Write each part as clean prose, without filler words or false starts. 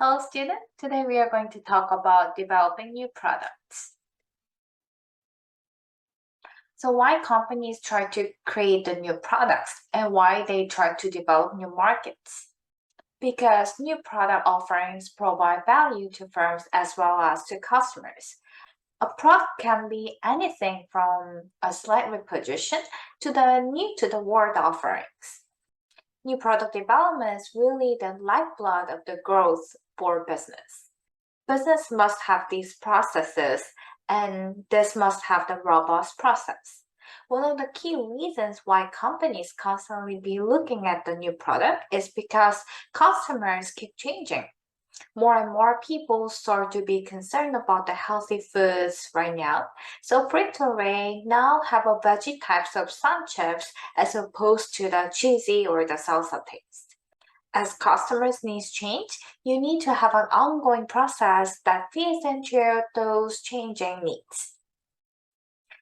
Hello student, today we are going to talk about developing new products. So why companies try to create the new products and why they try to develop new markets? Because new product offerings provide value to firms as well as to customers. A product can be anything from a slight reposition to the new to the world offerings. New product development is really the lifeblood of the growth for business. Business must have these processes, and this must have the robust process. One of the key reasons why companies constantly be looking at the new product is because customers keep changing. More and more people start to be concerned about the healthy foods right now. So Frito-Lay now have a veggie types of sun chips as opposed to the cheesy or the salsa taste. As customers' needs change, you need to have an ongoing process that fits into those changing needs.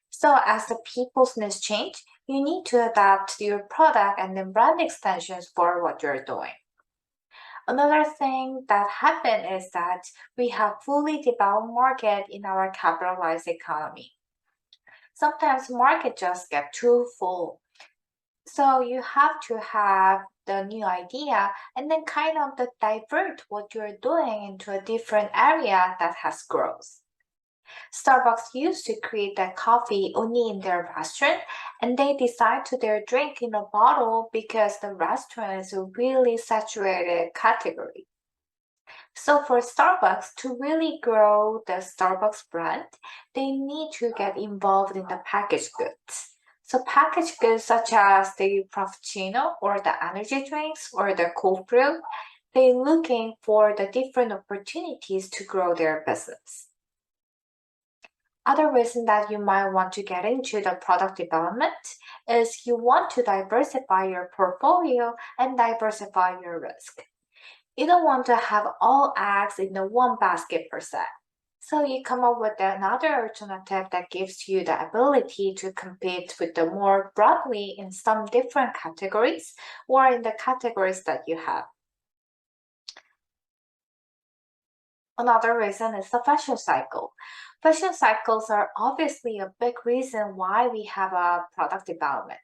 So as the people's needs change, you need to adapt your product and then brand extensions for what you're doing. Another thing that happened is that we have fully developed market in our capitalized economy. Sometimes market just get too full. So you have to have the new idea and then kind of divert what you're doing into a different area that has growth. Starbucks used to create that coffee only in their restaurant, and they decide to their drink in a bottle because the restaurant is a really saturated category. So for Starbucks to really grow the Starbucks brand, they need to get involved in the packaged goods. So packaged goods such as the Frappuccino or the energy drinks or the cold brew, they're looking for the different opportunities to grow their business. Other reason that you might want to get into the product development is you want to diversify your portfolio and diversify your risk. You don't want to have all eggs in the one basket per se. So you come up with another alternative that gives you the ability to compete with the more broadly in some different categories or in the categories that you have. Another reason is the fashion cycle. Fashion cycles are obviously a big reason why we have a product development.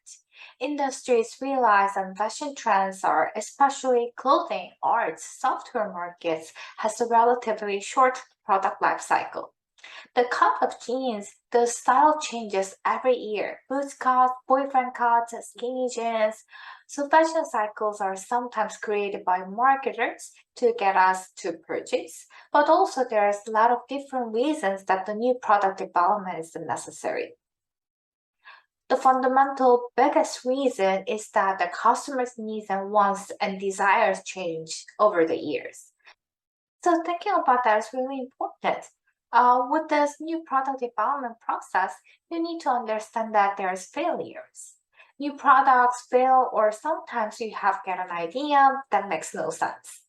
Industries realize that fashion trends are, especially clothing, arts, software markets, has a relatively short product life cycle. The cut of jeans, the style changes every year. Boots cuts, boyfriend cuts, skinny jeans. So fashion cycles are sometimes created by marketers to get us to purchase, but also there's a lot of different reasons that the new product development is necessary. The fundamental biggest reason is that the customer's needs and wants and desires change over the years. So thinking about that is really important. With this new product development process, you need to understand that there's failures. New products fail, or sometimes you have get an idea that makes no sense.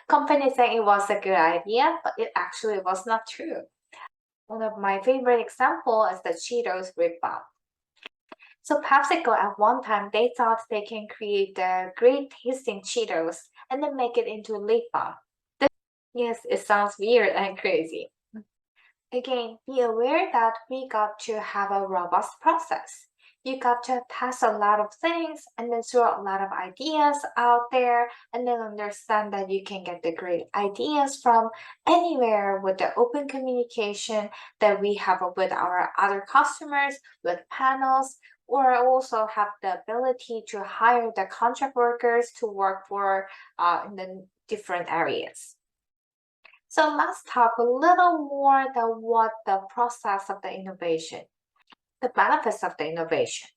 Companies say it was a good idea, but it actually was not true. One of my favorite examples is the Cheetos Rip Bop. So PepsiCo at one time, they thought they can create the great tasting Cheetos and then make it into lip balm. Yes, it sounds weird and crazy. Again, be aware that we got to have a robust process. You got to test a lot of things and then throw a lot of ideas out there and then understand that you can get the great ideas from anywhere with the open communication that we have with our other customers, with panels, or also have the ability to hire the contract workers to work for in the different areas. So let's talk a little more about what the process of the innovation, the benefits of the innovation.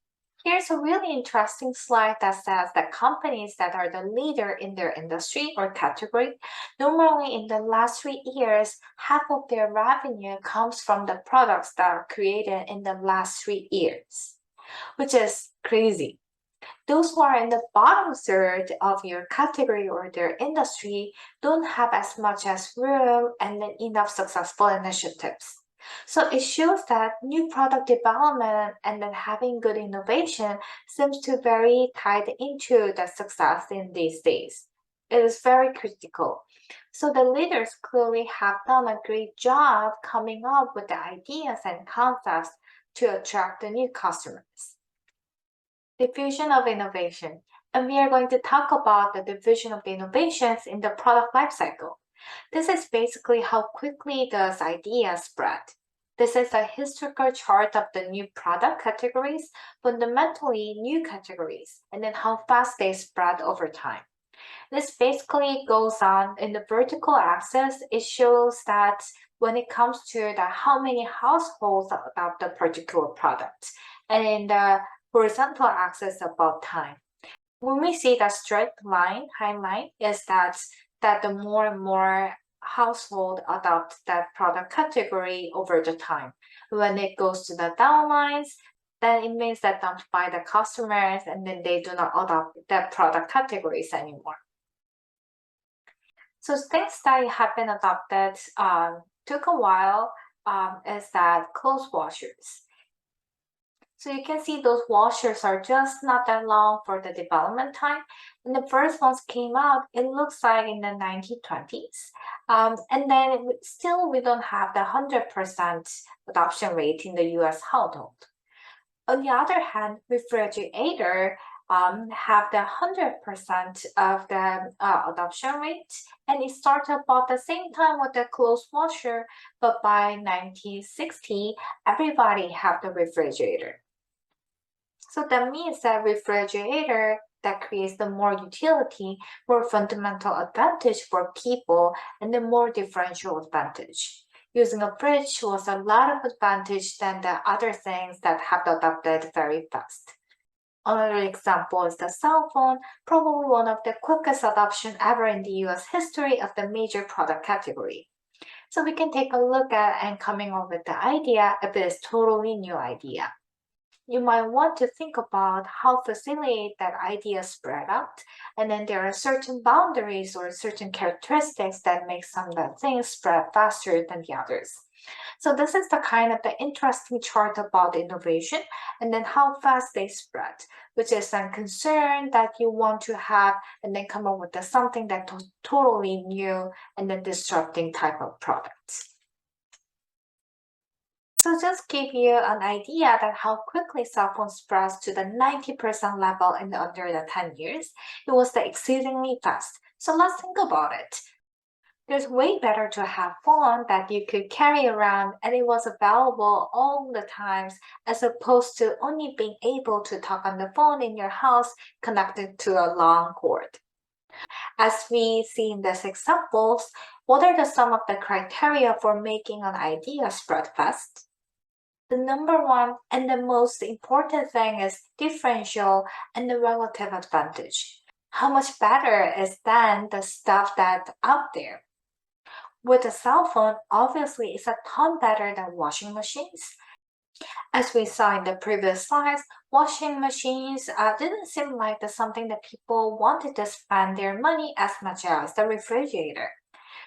Here's a really interesting slide that says that companies that are the leader in their industry or category, normally in the last 3 years, half of their revenue comes from the products that are created in the last 3 years, which is crazy. Those who are in the bottom third of your category or their industry don't have as much as room and enough successful initiatives. So it shows that new product development and then having good innovation seems to very tied into the success in these days. It is very critical. So the leaders clearly have done a great job coming up with the ideas and concepts to attract the new customers. Diffusion of innovation. And we are going to talk about the diffusion of the innovations in the product lifecycle. This is basically how quickly those ideas spread. This is a historical chart of the new product categories, fundamentally new categories, and then how fast they spread over time. This basically goes on in the vertical axis. It shows that when it comes to the how many households adopt a particular product, and in the horizontal axis about time. When we see the straight line, highline, is that the more and more household adopt that product category over the time. When it goes to the down lines, then it means that don't buy the customers and then they do not adopt that product categories anymore. So things that have been adopted took a while is that clothes washers. So you can see those washers are just not that long for the development time. When the first ones came out, it looks like in the 1920s. And then still we don't have the 100% adoption rate in the US household. On the other hand, refrigerator have the 100% of the adoption rate, and it started about the same time with the clothes washer, but by 1960, everybody have the refrigerator. So that means that refrigerator that creates the more utility, more fundamental advantage for people, and the more differential advantage. Using a fridge was a lot of advantage than the other things that have adopted very fast. Another example is the cell phone, probably one of the quickest adoption ever in the US history of the major product category. So we can take a look at and coming up with the idea if it is totally new idea. You might want to think about how facilitate that idea spread out, and then there are certain boundaries or certain characteristics that make some of the things spread faster than the others. So this is the kind of the interesting chart about innovation and then how fast they spread, which is a concern that you want to have and then come up with something that's totally new and then disrupting type of products. So just give you an idea that how quickly cell phone spreads to the 90% level in under the 10 years. It was exceedingly fast. So let's think about it. There's way better to have phone that you could carry around and it was available all the times as opposed to only being able to talk on the phone in your house connected to a long cord. As we see in these examples, what are some of the criteria for making an idea spread fast? The number one and the most important thing is differential and the relative advantage. How much better is than the stuff that's out there? With a cell phone, obviously it's a ton better than washing machines. As we saw in the previous slides, washing machines didn't seem like something that people wanted to spend their money as much as the refrigerator.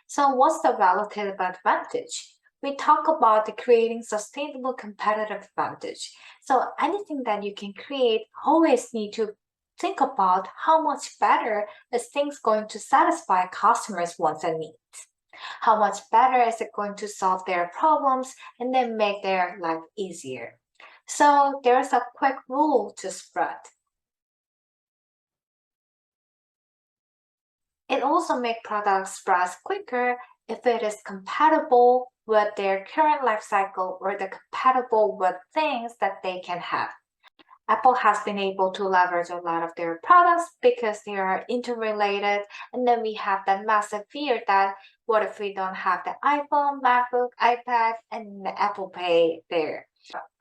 So what's the relative advantage? We talk about creating sustainable competitive advantage. So anything that you can create always need to think about how much better is things going to satisfy customers' wants and needs. How much better is it going to solve their problems and then make their life easier? So there's a quick rule to spread. It also makes products spread quicker if it is compatible with their current life cycle or compatible with things that they can have. Apple has been able to leverage a lot of their products because they are interrelated, and then we have that massive fear that what if we don't have the iPhone, MacBook, iPad, and the Apple Pay there?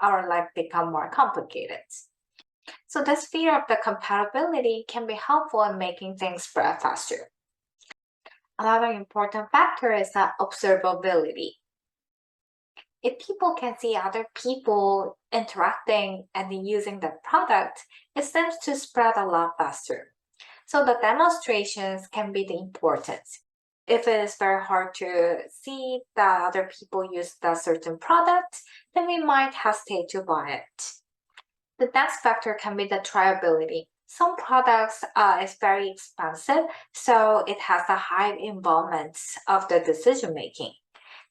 Our life become more complicated. So this fear of the compatibility can be helpful in making things spread faster. Another important factor is that observability. If people can see other people interacting and using the product, it seems to spread a lot faster. So the demonstrations can be the importance. If it is very hard to see that other people use that certain product, then we might hesitate to buy it. The next factor can be the triability. Some products is very expensive, so it has a high involvement of the decision making.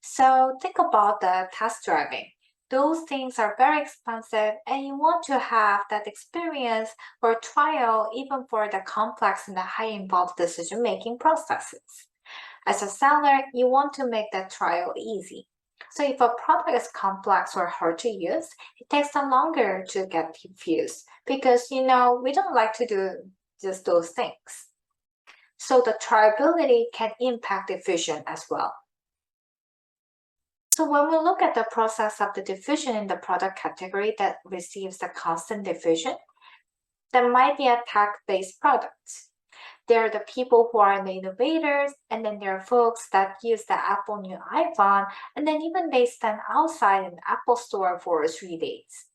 So think about the test driving. Those things are very expensive, and you want to have that experience or trial even for the complex and the high involved decision making processes. As a seller, you want to make that trial easy. So if a product is complex or hard to use, it takes them longer to get diffused because we don't like to do just those things. So the triability can impact diffusion as well. So when we look at the process of the diffusion in the product category that receives the constant diffusion, there might be a tech-based products. There are the people who are the innovators, and then there are folks that use the Apple new iPhone, and then even they stand outside an Apple store for 3 days.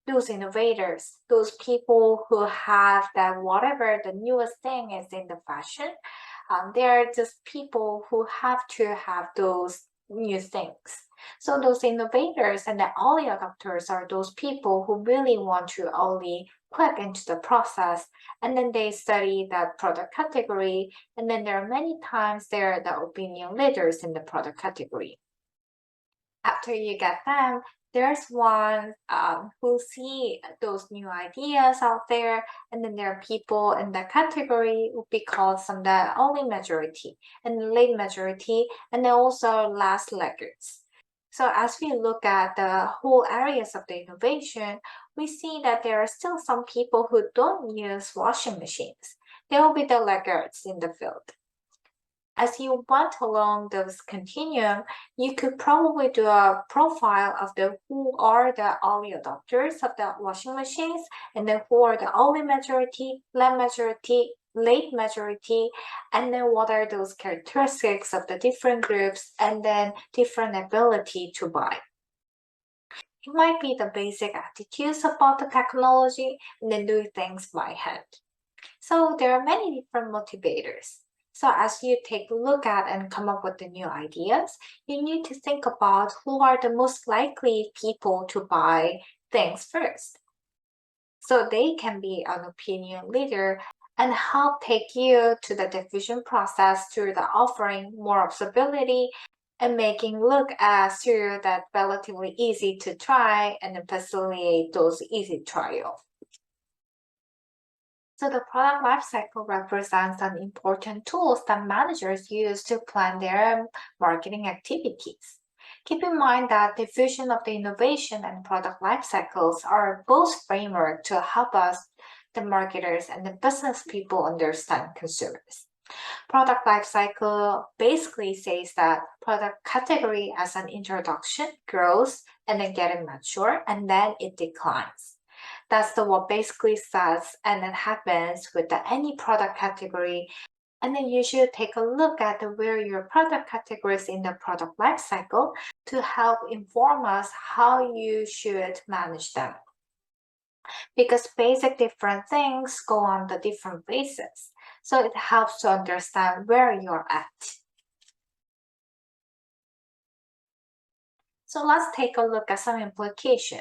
Those innovators, those people who have that whatever the newest thing is in the fashion, they're just people who have to have those new things. So those innovators and the early adopters are those people who really want to only quick into the process, and then they study that product category, and then there are many times they're the opinion leaders in the product category. After you get them, there's one who see those new ideas out there, and then there are people in the category who be called some the early majority and late majority, and then also last laggards. So as we look at the whole areas of the innovation, we see that there are still some people who don't use washing machines. They will be the laggards in the field. As you went along this continuum, you could probably do a profile of the who are the early adopters of the washing machines, and then who are the early majority, late majority, and then what are those characteristics of the different groups, and then different ability to buy. It might be the basic attitudes about the technology and then doing things by hand. So there are many different motivators. So as you take a look at and come up with the new ideas, you need to think about who are the most likely people to buy things first. So they can be an opinion leader and help take you to the diffusion process through the offering more observability and making look as through that relatively easy to try and then facilitate those easy trials. So the product lifecycle represents an important tools that managers use to plan their marketing activities. Keep in mind that diffusion of the innovation and product lifecycles are both framework to help us, the marketers and the business people, understand consumers. Product lifecycle basically says that product category as an introduction grows and then getting mature and then it declines. That's the what basically says, and it happens with any product category. And then you should take a look at where your product categories in the product life cycle to help inform us how you should manage them. Because basic different things go on the different phases. So it helps to understand where you're at. So let's take a look at some implication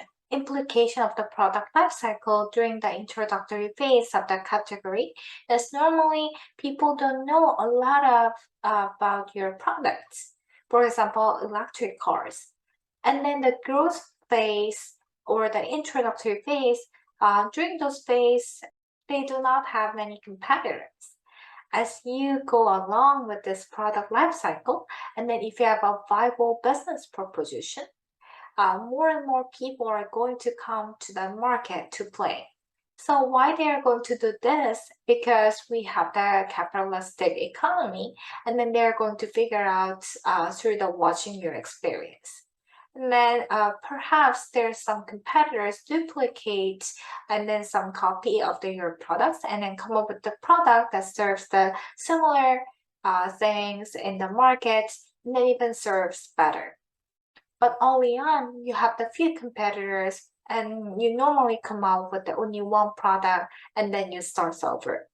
of the product lifecycle during the introductory phase of the category is normally people don't know a lot of about your products. For example, electric cars. And then the growth phase or the introductory phase, during those phase, they do not have many competitors. As you go along with this product lifecycle, and then if you have a viable business proposition, more and more people are going to come to the market to play. So why they are going to do this? Because we have the capitalistic economy, and then they're going to figure out through the watching your experience. And then perhaps there's some competitors duplicate and then some copy of your products and then come up with the product that serves the similar things in the market and then even serves better. But early on, you have the few competitors and you normally come out with the only one product and then you start over.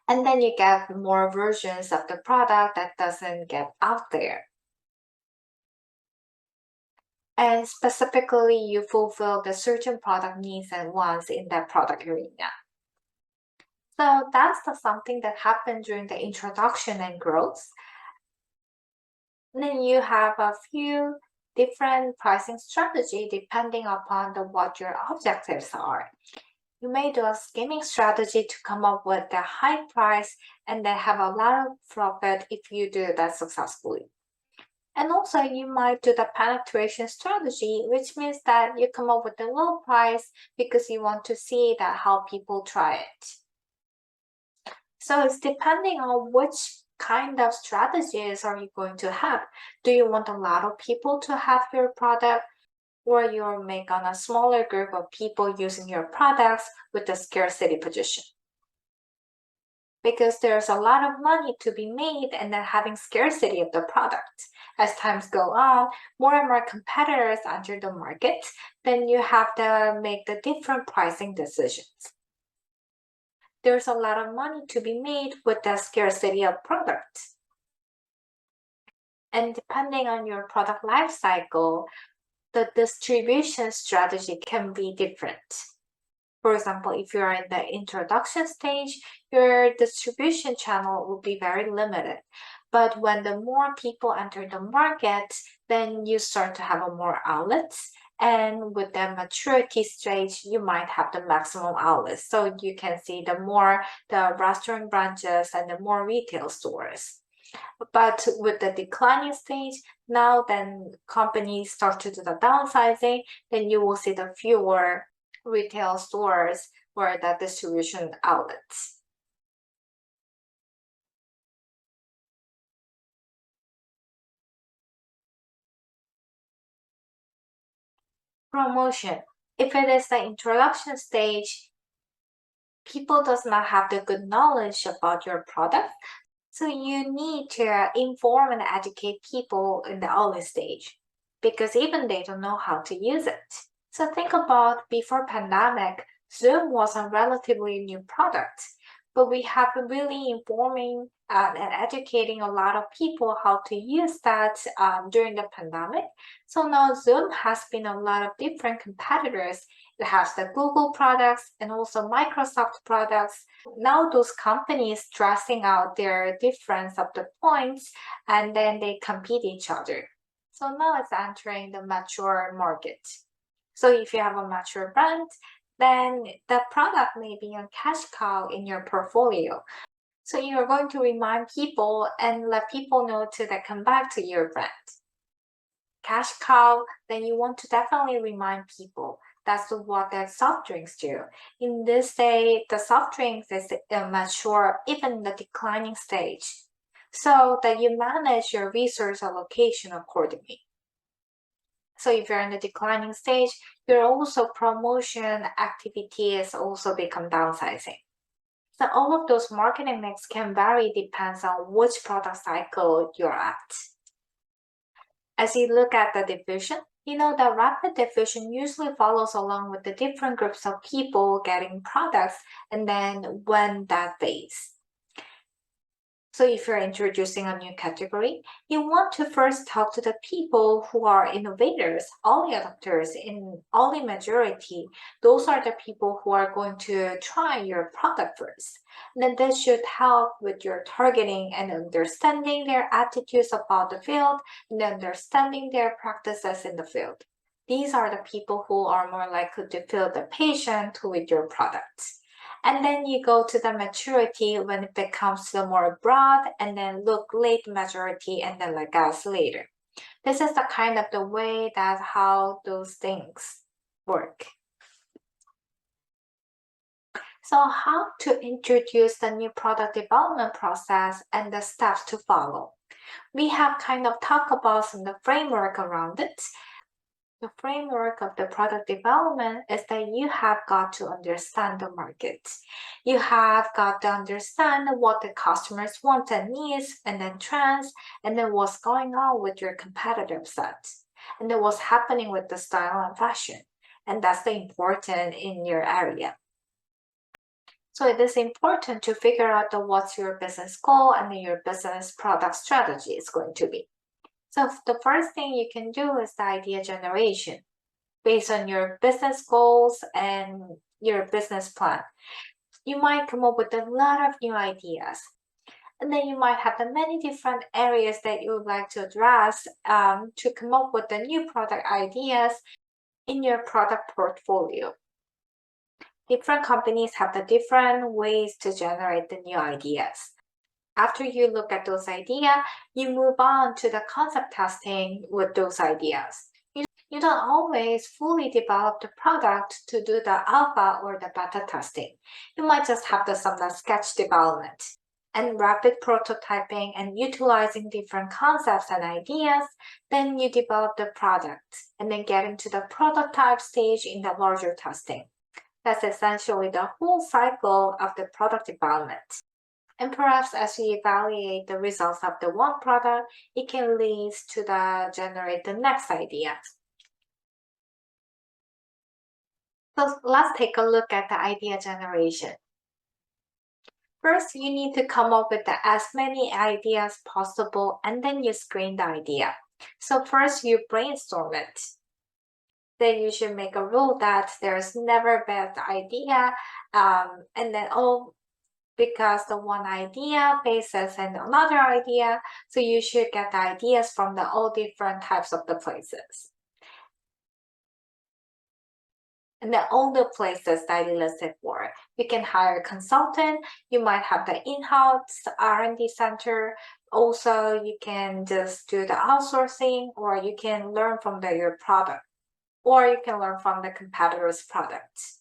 And then you get more versions of the product that doesn't get out there. And specifically, you fulfill the certain product needs and wants in that product arena. So that's the something that happened during the introduction and growth. Then you have a few different pricing strategy depending upon what your objectives are. You may do a skimming strategy to come up with the high price and then have a lot of profit if you do that successfully. And also you might do the penetration strategy, which means that you come up with a low price because you want to see that how people try it. So it's depending on which kind of strategies are you going to have. Do you want a lot of people to have your product, or you'll make on a smaller group of people using your products with the scarcity position? Because there's a lot of money to be made and then having scarcity of the product. As times go on, more and more competitors enter the market, then you have to make the different pricing decisions. There's a lot of money to be made with the scarcity of products. And depending on your product life cycle, the distribution strategy can be different. For example, if you're in the introduction stage, your distribution channel will be very limited. But when the more people enter the market, then you start to have more outlets. And with the maturity stage, you might have the maximum outlets. So you can see the more the restaurant branches and the more retail stores. But with the declining stage, now then companies start to do the downsizing, then you will see the fewer retail stores or the distribution outlets. Promotion. If it is the introduction stage, people does not have the good knowledge about your product. So you need to inform and educate people in the early stage because even they don't know how to use it. So think about before pandemic, Zoom was a relatively new product, but we have been really informing and educating a lot of people how to use that during the pandemic. So now Zoom has been a lot of different competitors. It has the Google products and also Microsoft products. Now those companies stressing out their difference of the points and then they compete each other. So now it's entering the mature market. So if you have a mature brand, then the product may be a cash cow in your portfolio. So you're going to remind people and let people know to come back to your brand. Cash cow, then you want to definitely remind people. That's what the soft drinks do. In this day, the soft drinks is mature, even in the declining stage, so that you manage your resource allocation accordingly. So if you're in the declining stage, your also promotion activities also become downsizing. So all of those marketing mix can vary depends on which product cycle you're at. As you look at the diffusion, you know that rapid diffusion usually follows along with the different groups of people getting products and then when that phase. So if you're introducing a new category, you want to first talk to the people who are innovators, early adopters in early majority. Those are the people who are going to try your product first. And then this should help with your targeting and understanding their attitudes about the field and understanding their practices in the field. These are the people who are more likely to feel the patient with your products. And then you go to the maturity when it becomes the more broad and then look late maturity and then like us later. This is the kind of the way that how those things work. So how to introduce the new product development process and the steps to follow. We have kind of talked about some of the framework around it. The framework of the product development is that you have got to understand the market. You have got to understand what the customers want and needs, and then trends, and then what's going on with your competitive set, and then what's happening with the style and fashion. And that's the important in your area. So it is important to figure out what's your business goal and your business product strategy is going to be. So the first thing you can do is the idea generation based on your business goals and your business plan. You might come up with a lot of new ideas. And then you might have the many different areas that you would like to address to come up with the new product ideas in your product portfolio. Different companies have the different ways to generate the new ideas. After you look at those ideas, you move on to the concept testing with those ideas. You don't always fully develop the product to do the alpha or the beta testing. You might just have some sketch development and rapid prototyping and utilizing different concepts and ideas. Then you develop the product and then get into the prototype stage in the larger testing. That's essentially the whole cycle of the product development. And perhaps as you evaluate the results of the one product, it can lead to generate the next idea. So let's take a look at the idea generation. First, you need to come up with as many ideas possible, and then you screen the idea. So first, you brainstorm it. Then you should make a rule that there's never a bad idea, and then because the one idea bases and another idea, so you should get the ideas from all different types of the places. And then all the places that I listed for. You can hire a consultant, you might have the in-house R&D center. Also, you can just do the outsourcing, or you can learn from your product, or you can learn from the competitors' products.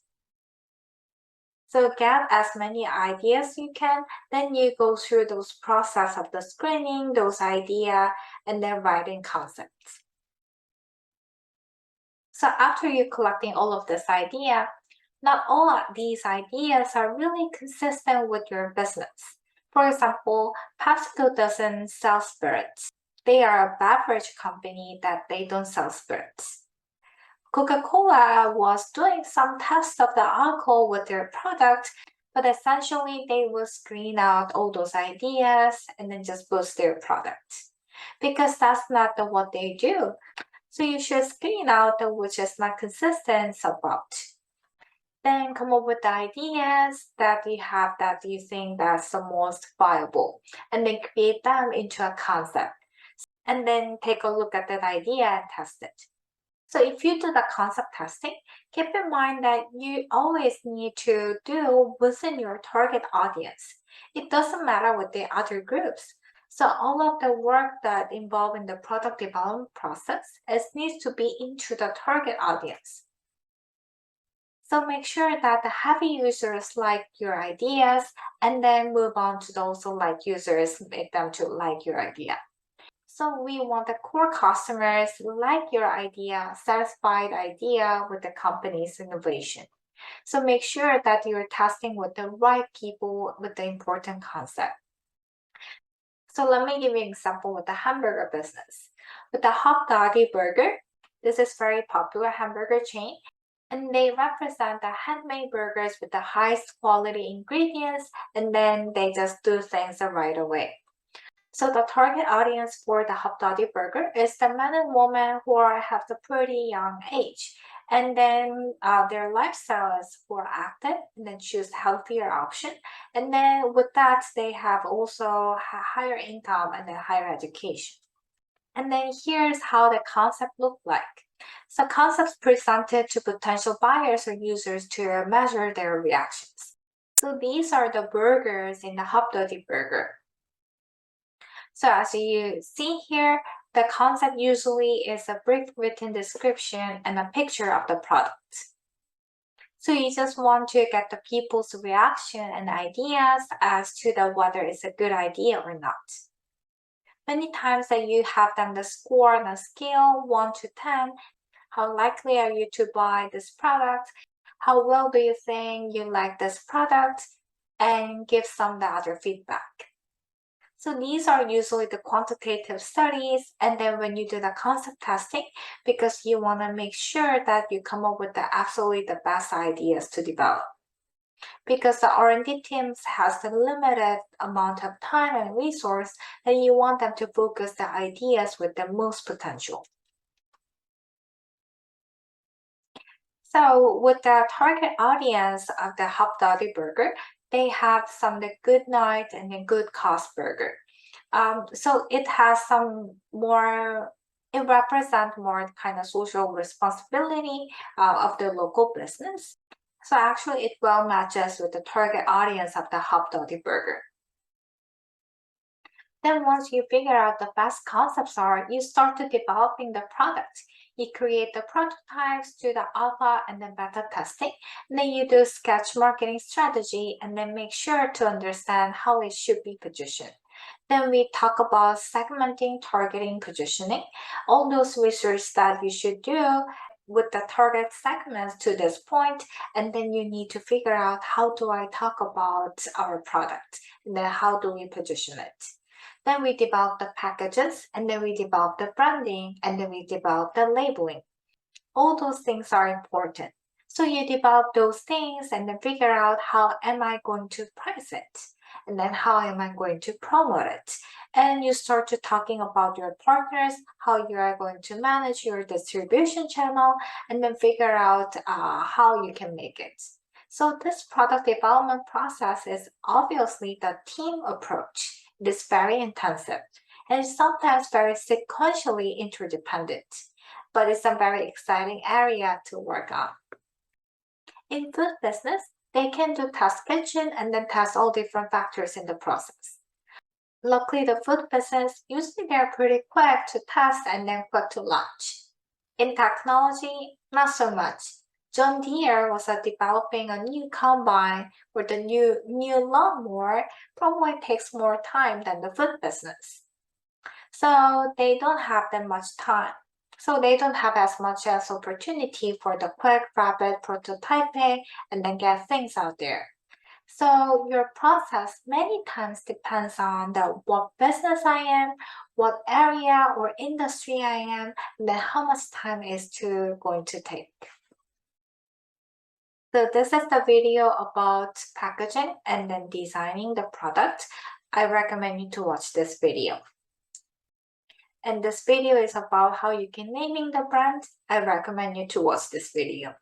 So get as many ideas you can, then you go through those process of the screening, those ideas, and then writing concepts. So after you're collecting all of this idea, not all of these ideas are really consistent with your business. For example, PepsiCo doesn't sell spirits. They are a beverage company that they don't sell spirits. Coca-Cola was doing some tests of the alcohol with their product, but essentially they will screen out all those ideas and then just boost their product, because that's not what they do. So you should screen out which is not consistent about. Then come up with the ideas that you have that you think that's the most viable, and then create them into a concept. And then take a look at that idea and test it. So if you do the concept testing, keep in mind that you always need to do within your target audience. It doesn't matter with the other groups. So all of the work that involved in the product development process needs to be into the target audience. So make sure that the heavy users like your ideas, and then move on to those who like users, make them to like your idea. So we want the core customers who like your idea, satisfied idea with the company's innovation. So make sure that you're testing with the right people with the important concept. So let me give you an example with the hamburger business. With the Hot-Doggy Burger, this is very popular hamburger chain, and they represent the handmade burgers with the highest quality ingredients, and then they just do things right away. So the target audience for the Hot-Doggy Burger is the men and women who have the pretty young age, and then their lifestyle is more active, and then choose healthier option. And then with that, they have also higher income and then higher education. And then here's how the concept look like. So concepts presented to potential buyers or users to measure their reactions. So these are the burgers in the Hot-Doggy Burger. So as you see here, the concept usually is a brief written description and a picture of the product. So you just want to get the people's reaction and ideas as to whether it's a good idea or not. Many times that you have them the score on a scale 1 to 10, how likely are you to buy this product? How well do you think you like this product? And give some other feedback. So these are usually the quantitative studies, and then when you do the concept testing, because you want to make sure that you come up with absolutely the best ideas to develop. Because the R&D teams has the limited amount of time and resource, and you want them to focus the ideas with the most potential. So with the target audience of the Hot-Doggy Burger, they have some the good night and the good cost burger. So it has some more, it represents more kind of social responsibility of the local business. So actually it well matches with the target audience of the Hot Doggy Burger. Then once you figure out the best concepts are, you start to developing the product. You create the prototypes, do the alpha and then beta testing. And then you do sketch marketing strategy and then make sure to understand how it should be positioned. Then we talk about segmenting, targeting, positioning, all those research that you should do with the target segments to this point, and then you need to figure out how do I talk about our product, and then how do we position it. Then we develop the packages, and then we develop the branding, and then we develop the labeling. All those things are important. So you develop those things and then figure out how am I going to price it? And then how am I going to promote it? And you start to talking about your partners, how you are going to manage your distribution channel, and then figure out how you can make it. So this product development process is obviously the team approach. It is very intensive and sometimes very sequentially interdependent, but it's a very exciting area to work on. In food business, they can do test kitchen and then test all different factors in the process. Luckily, the food business, usually they're pretty quick to test and then quick to launch. In technology, not so much. John Deere was developing a new combine or the new lawnmower probably takes more time than the food business. So they don't have that much time. So they don't have as much as opportunity for the quick, rapid prototyping and then get things out there. So your process many times depends on what business I am, what area or industry I am, and then how much time is going to take. So this is the video about packaging and then designing the product. I recommend you to watch this video. And this video is about how you can naming the brand. I recommend you to watch this video.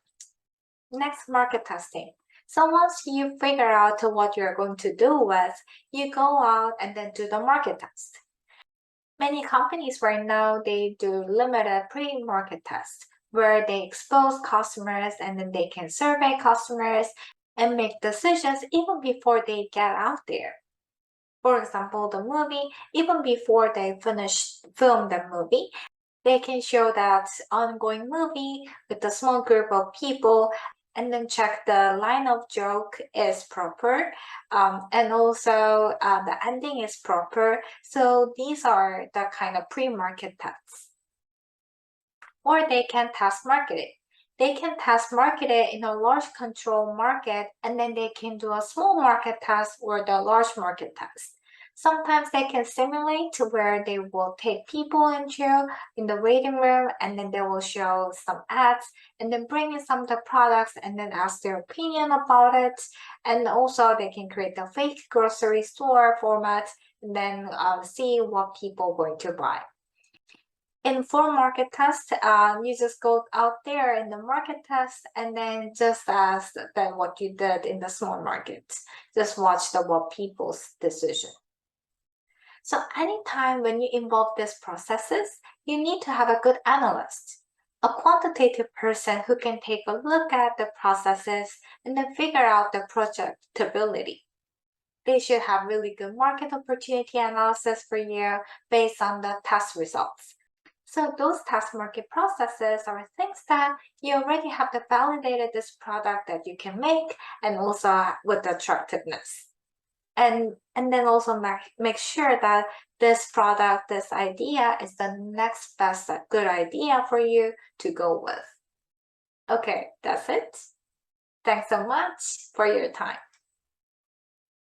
Next, market testing. So once you figure out what you're going to do with, you go out and then do the market test. Many companies right now, they do limited pre-market tests where they expose customers and then they can survey customers and make decisions even before they get out there. For example, the movie, even before they film the movie, they can show that ongoing movie with a small group of people and then check the line of joke is proper and also the ending is proper. So these are the kind of pre-market tests. Or they can test market it. They can test market it in a large control market and then they can do a small market test or the large market test. Sometimes they can simulate to where they will take people in the waiting room and then they will show some ads and then bring in some of the products and then ask their opinion about it. And also they can create a fake grocery store format and then see what people are going to buy. In full market test, you just go out there in the market test and then just ask them what you did in the small market. Just watch what people's decision. So anytime when you involve these processes, you need to have a good analyst, a quantitative person who can take a look at the processes and then figure out the projectability. They should have really good market opportunity analysis for you based on the test results. So those test market processes are things that you already have validated this product that you can make and also with the attractiveness. And then also make sure that this product, this idea is the next best good idea for you to go with. Okay, that's it. Thanks so much for your time.